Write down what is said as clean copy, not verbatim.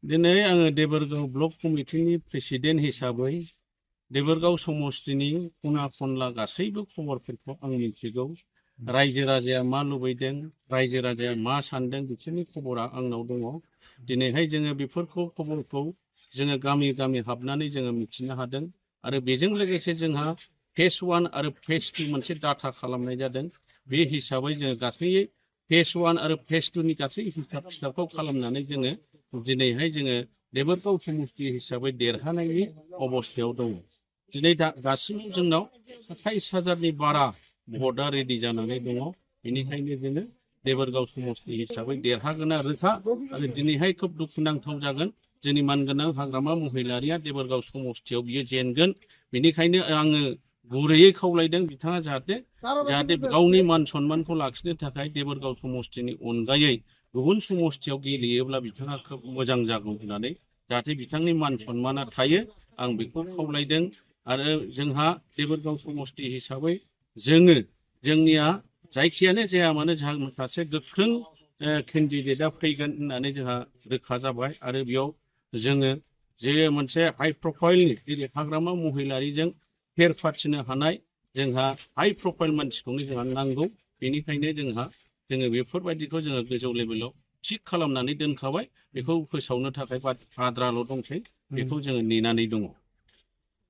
दिनै आङो देबोरगाव block कमिटिनि president हिसाबै देबोरगाव समष्टिनि खना खनला गासैबो खबरफोरखौ आं मिथिगौ। रायजो राजाया मा लुबैदों, रायजो राजाया मा सानदों, बिसोरनि खबरा आंनाव दङ। दिनैहाय जोङो बेफोरखौ खबरखौ जोङो गामि गामि हाबनानै जोङो मिथिनो हादों आरो बेजों लोगोसे जोंहा फेज 1 आरो फेज 2 मोनसे डाटा खालामनाय जादों। बे हिसाबै जोङो गासै फेज 1 आरो फेज 2 नि गासै हिसाब खिथाबखौ खालामनानै जोङो दिनैहाय जोङो देबोरगाव समष्टि हिसाबै देरहानायनि अबस्थायाव दङ। दिनै दासिम जोंनाव 27,000नि बारा भटआ रेडि जानानै दङ। बेनिखायनो जोङो देबोरगाव समष्टि हिसाबै देरहागोना रोखा आरो दिनैहाय खोब दुखुनांथाव जागोन जोंनि मानगोनां हाग्रामा महिलारिया देबोरगाव समष्टियाव बियो जेनगोन। बेनिखायनो आङो गुरैयै खावलायदों बिथाङा जाहाथे गावनि मान सन्मानखौ लाखिनो थाखाय देबोरगाव समष्टिनि अनगायै गुबुन समष्टियाव गेलेयोब्ला बिथाङा खोब मोजां जागौ होननानै जाहाथे बिथांनि मान सन्माना थायो आं बेखौ खावलायदों। आरो जोंहा देबोरगाव समष्टि हिसाबै जोंनिया जायखियानो जाया मानो जोंहा सासे गोख्रों केन्डिडेटआ फैगोन होननानै जोंहा रोखा जाबाय आरो बेयाव जोङो जे मोनसे हाइ प्रफाइल जेरै हाग्रामा महिलारिजों फेर फाथिनो हानाय जोंहा हाइ प्रफाइल मानसिखौनो जोंहा नांगौ। बेनिखायनो जोङो बेफोरबायदिखौ जोङो गोजौ लेभेलाव थिग खालामनानै दोनखाबाय। बेखौ फोसावनो थाखाय आद्राल' दंसै, बेखौ जोङो नेनानै दङ।